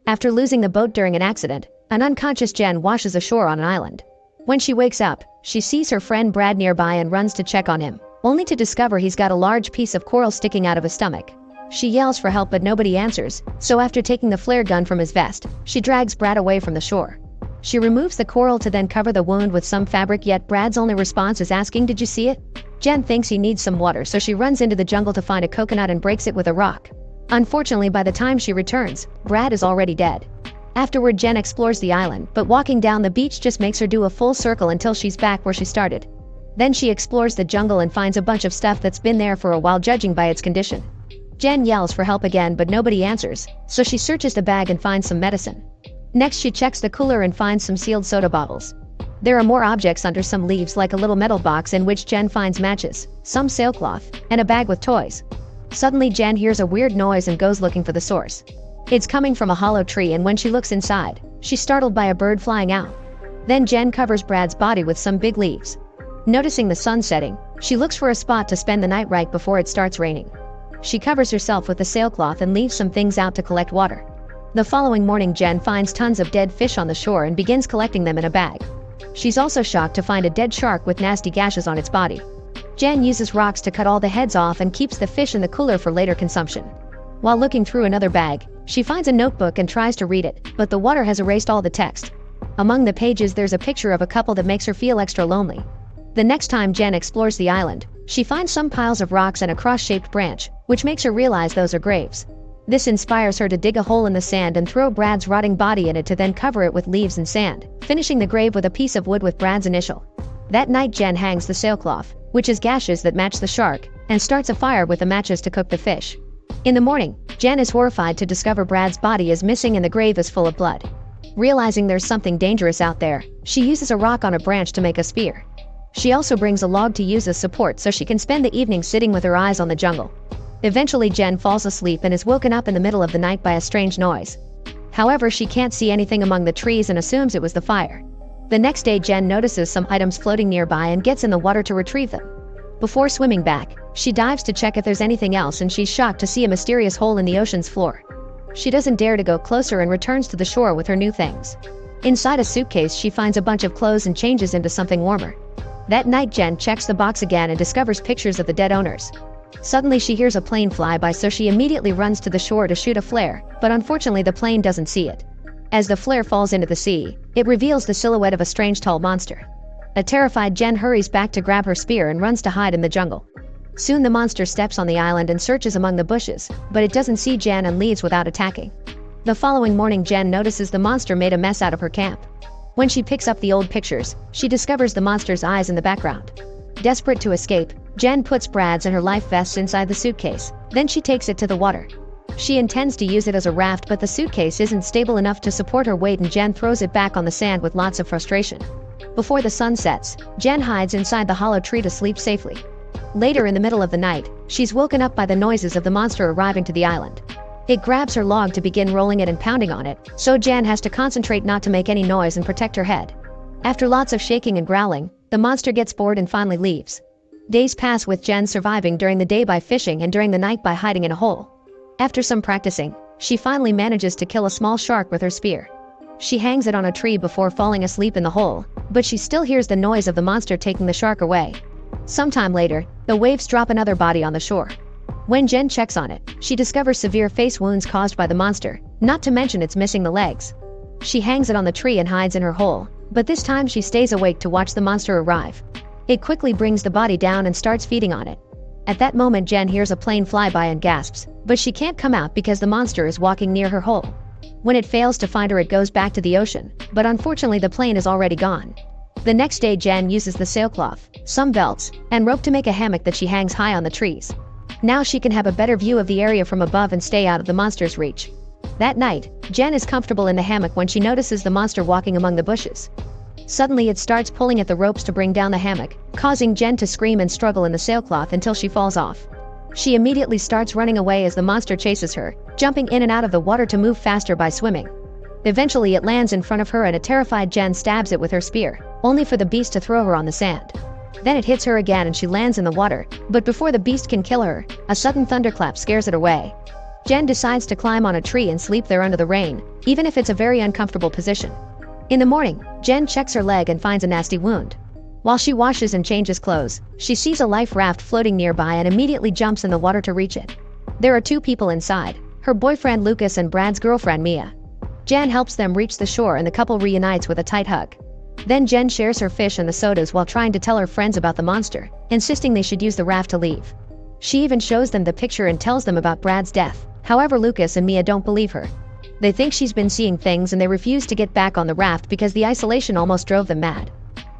After losing the boat during an accident, an unconscious Jen washes ashore on an island. When she wakes up, she sees her friend Brad nearby and runs to check on him, only to discover he's got a large piece of coral sticking out of his stomach. She yells for help but nobody answers, so after taking the flare gun from his vest, she drags Brad away from the shore. She removes the coral to then cover the wound with some fabric, yet Brad's only response is asking, "Did you see it?" Jen thinks he needs some water, so she runs into the jungle to find a coconut and breaks it with a rock. Unfortunately, by the time she returns, Brad is already dead. Afterward, Jen explores the island, but walking down the beach just makes her do a full circle until she's back where she started. Then she explores the jungle and finds a bunch of stuff that's been there for a while, judging by its condition. Jen yells for help again but nobody answers, so she searches the bag and finds some medicine. Next, she checks the cooler and finds some sealed soda bottles. There are more objects under some leaves, like a little metal box in which Jen finds matches, some sailcloth, and a bag with toys. Suddenly, Jen hears a weird noise and goes looking for the source. It's coming from a hollow tree, and when she looks inside, she's startled by a bird flying out. Then Jen covers Brad's body with some big leaves. Noticing the sun setting, she looks for a spot to spend the night right before it starts raining. She covers herself with the sailcloth and leaves some things out to collect water. The following morning, Jen finds tons of dead fish on the shore and begins collecting them in a bag. She's also shocked to find a dead shark with nasty gashes on its body. Jen uses rocks to cut all the heads off and keeps the fish in the cooler for later consumption. While looking through another bag, she finds a notebook and tries to read it, but the water has erased all the text. Among the pages, there's a picture of a couple that makes her feel extra lonely. The next time Jen explores the island, she finds some piles of rocks and a cross-shaped branch, which makes her realize those are graves. This inspires her to dig a hole in the sand and throw Brad's rotting body in it to then cover it with leaves and sand, finishing the grave with a piece of wood with Brad's initial. That night, Jen hangs the sailcloth, which is gashes that match the shark, and starts a fire with the matches to cook the fish. In the morning, Jen is horrified to discover Brad's body is missing and the grave is full of blood. Realizing there's something dangerous out there, she uses a rock on a branch to make a spear. She also brings a log to use as support so she can spend the evening sitting with her eyes on the jungle. Eventually, Jen falls asleep and is woken up in the middle of the night by a strange noise. However, she can't see anything among the trees and assumes it was the fire. The next day, Jen notices some items floating nearby and gets in the water to retrieve them. Before swimming back, she dives to check if there's anything else, and she's shocked to see a mysterious hole in the ocean's floor. She doesn't dare to go closer and returns to the shore with her new things. Inside a suitcase, she finds a bunch of clothes and changes into something warmer. That night, Jen checks the box again and discovers pictures of the dead owners. Suddenly, she hears a plane fly by, so she immediately runs to the shore to shoot a flare, but unfortunately the plane doesn't see it. As the flare falls into the sea, it reveals the silhouette of a strange tall monster. A terrified Jen hurries back to grab her spear and runs to hide in the jungle. Soon the monster steps on the island and searches among the bushes, but it doesn't see Jen and leaves without attacking. The following morning, Jen notices the monster made a mess out of her camp. When she picks up the old pictures, she discovers the monster's eyes in the background. Desperate to escape, Jen puts Brad's and her life vests inside the suitcase, then she takes it to the water. She intends to use it as a raft, but the suitcase isn't stable enough to support her weight and Jen throws it back on the sand with lots of frustration. Before the sun sets, Jen hides inside the hollow tree to sleep safely. Later in the middle of the night, she's woken up by the noises of the monster arriving to the island. It grabs her log to begin rolling it and pounding on it, so Jen has to concentrate not to make any noise and protect her head. After lots of shaking and growling, the monster gets bored and finally leaves. Days pass with Jen surviving during the day by fishing and during the night by hiding in a hole. After some practicing, she finally manages to kill a small shark with her spear. She hangs it on a tree before falling asleep in the hole, but she still hears the noise of the monster taking the shark away. Sometime later, the waves drop another body on the shore. When Jen checks on it, she discovers severe face wounds caused by the monster, not to mention it's missing the legs. She hangs it on the tree and hides in her hole, but this time she stays awake to watch the monster arrive. It quickly brings the body down and starts feeding on it. At that moment, Jen hears a plane fly by and gasps, but she can't come out because the monster is walking near her hole. When it fails to find her, it goes back to the ocean, but unfortunately the plane is already gone. The next day, Jen uses the sailcloth, some belts, and rope to make a hammock that she hangs high on the trees. Now she can have a better view of the area from above and stay out of the monster's reach. That night, Jen is comfortable in the hammock when she notices the monster walking among the bushes. Suddenly it starts pulling at the ropes to bring down the hammock, causing Jen to scream and struggle in the sailcloth until she falls off. She immediately starts running away as the monster chases her, jumping in and out of the water to move faster by swimming. Eventually it lands in front of her and a terrified Jen stabs it with her spear, only for the beast to throw her on the sand. Then it hits her again and she lands in the water, but before the beast can kill her, a sudden thunderclap scares it away. Jen decides to climb on a tree and sleep there under the rain, even if it's a very uncomfortable position. In the morning, Jen checks her leg and finds a nasty wound. While she washes and changes clothes, she sees a life raft floating nearby and immediately jumps in the water to reach it. There are two people inside, her boyfriend Lucas and Brad's girlfriend Mia. Jen helps them reach the shore and the couple reunites with a tight hug. Then Jen shares her fish and the sodas while trying to tell her friends about the monster, insisting they should use the raft to leave. She even shows them the picture and tells them about Brad's death. However, Lucas and Mia don't believe her. They think she's been seeing things and they refuse to get back on the raft because the isolation almost drove them mad.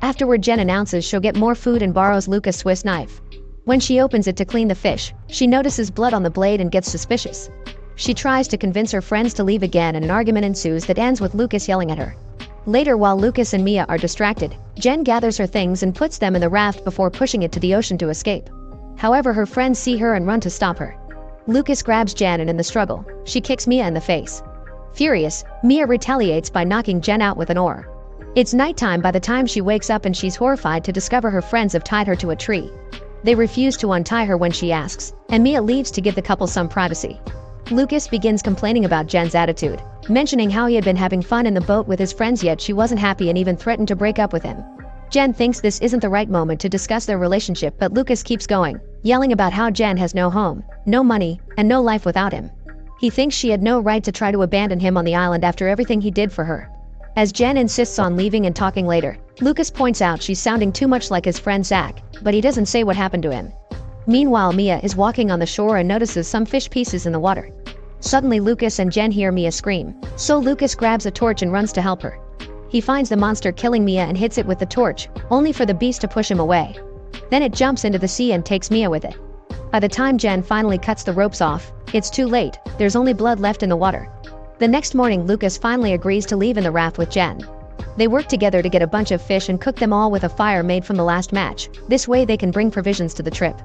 Afterward, Jen announces she'll get more food and borrows Lucas' Swiss knife. When she opens it to clean the fish, she notices blood on the blade and gets suspicious. She tries to convince her friends to leave again and an argument ensues that ends with Lucas yelling at her. Later, while Lucas and Mia are distracted, Jen gathers her things and puts them in the raft before pushing it to the ocean to escape. However, her friends see her and run to stop her. Lucas grabs Jen and in the struggle, she kicks Mia in the face. Furious, Mia retaliates by knocking Jen out with an oar. It's nighttime by the time she wakes up and she's horrified to discover her friends have tied her to a tree. They refuse to untie her when she asks, and Mia leaves to give the couple some privacy. Lucas begins complaining about Jen's attitude, mentioning how he had been having fun in the boat with his friends yet she wasn't happy and even threatened to break up with him. Jen thinks this isn't the right moment to discuss their relationship, but Lucas keeps going, yelling about how Jen has no home, no money, and no life without him. He thinks she had no right to try to abandon him on the island after everything he did for her. As Jen insists on leaving and talking later, Lucas points out she's sounding too much like his friend Zach, but he doesn't say what happened to him. Meanwhile, Mia is walking on the shore and notices some fish pieces in the water. Suddenly, Lucas and Jen hear Mia scream, so Lucas grabs a torch and runs to help her. He finds the monster killing Mia and hits it with the torch, only for the beast to push him away. Then it jumps into the sea and takes Mia with it. By the time Jen finally cuts the ropes off, it's too late, there's only blood left in the water. The next morning, Lucas finally agrees to leave in the raft with Jen. They work together to get a bunch of fish and cook them all with a fire made from the last match. This way they can bring provisions to the trip.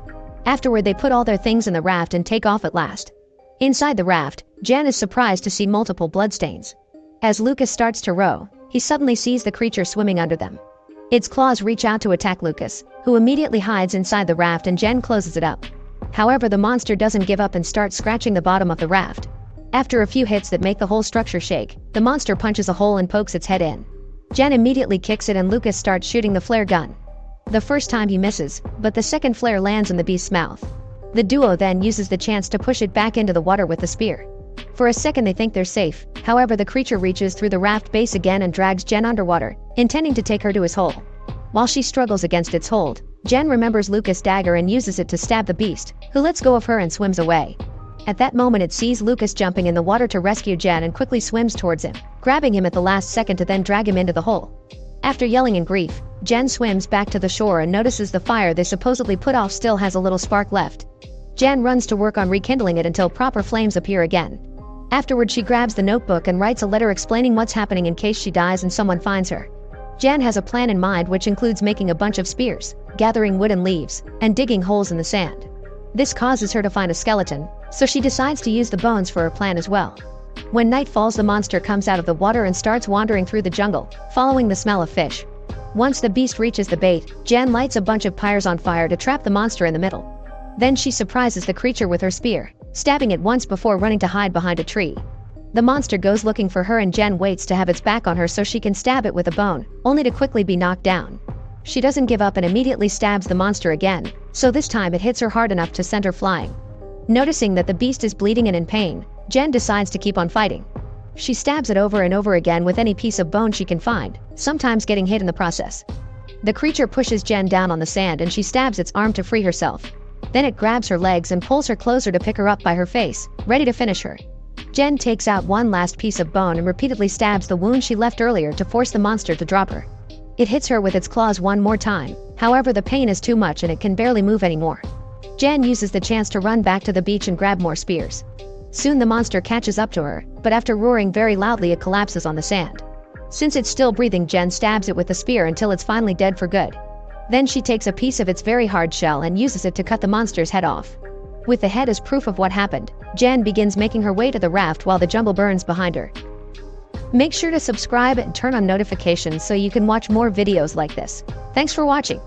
Afterward, they put all their things in the raft and take off at last. Inside the raft, Jen is surprised to see multiple bloodstains. As Lucas starts to row, he suddenly sees the creature swimming under them. Its claws reach out to attack Lucas, who immediately hides inside the raft and Jen closes it up. However, the monster doesn't give up and starts scratching the bottom of the raft. After a few hits that make the whole structure shake, the monster punches a hole and pokes its head in. Jen immediately kicks it and Lucas starts shooting the flare gun. The first time he misses, but the second flare lands in the beast's mouth. The duo then uses the chance to push it back into the water with the spear. For a second they think they're safe, however the creature reaches through the raft base again and drags Jen underwater, intending to take her to his hole. While she struggles against its hold, Jen remembers Lucas' dagger and uses it to stab the beast, who lets go of her and swims away. At that moment it sees Lucas jumping in the water to rescue Jen and quickly swims towards him, grabbing him at the last second to then drag him into the hole. After yelling in grief, Jen swims back to the shore and notices the fire they supposedly put off still has a little spark left. Jen runs to work on rekindling it until proper flames appear again. Afterward, she grabs the notebook and writes a letter explaining what's happening in case she dies and someone finds her. Jen has a plan in mind which includes making a bunch of spears, gathering wood and leaves, and digging holes in the sand. This causes her to find a skeleton, so she decides to use the bones for her plan as well. When night falls, the monster comes out of the water and starts wandering through the jungle, following the smell of fish. Once the beast reaches the bait, Jen lights a bunch of pyres on fire to trap the monster in the middle. Then she surprises the creature with her spear, stabbing it once before running to hide behind a tree. The monster goes looking for her and Jen waits to have its back on her so she can stab it with a bone, only to quickly be knocked down. She doesn't give up and immediately stabs the monster again, so this time it hits her hard enough to send her flying. Noticing that the beast is bleeding and in pain, Jen decides to keep on fighting. She stabs it over and over again with any piece of bone she can find, sometimes getting hit in the process. The creature pushes Jen down on the sand and she stabs its arm to free herself. Then it grabs her legs and pulls her closer to pick her up by her face, ready to finish her. Jen takes out one last piece of bone and repeatedly stabs the wound she left earlier to force the monster to drop her. It hits her with its claws one more time, however the pain is too much and it can barely move anymore. Jen uses the chance to run back to the beach and grab more spears. Soon the monster catches up to her, but after roaring very loudly it collapses on the sand. Since it's still breathing, Jen stabs it with the spear until it's finally dead for good. Then she takes a piece of its very hard shell and uses it to cut the monster's head off. With the head as proof of what happened, Jen begins making her way to the raft while the jungle burns behind her. Make sure to subscribe and turn on notifications so you can watch more videos like this. Thanks for watching.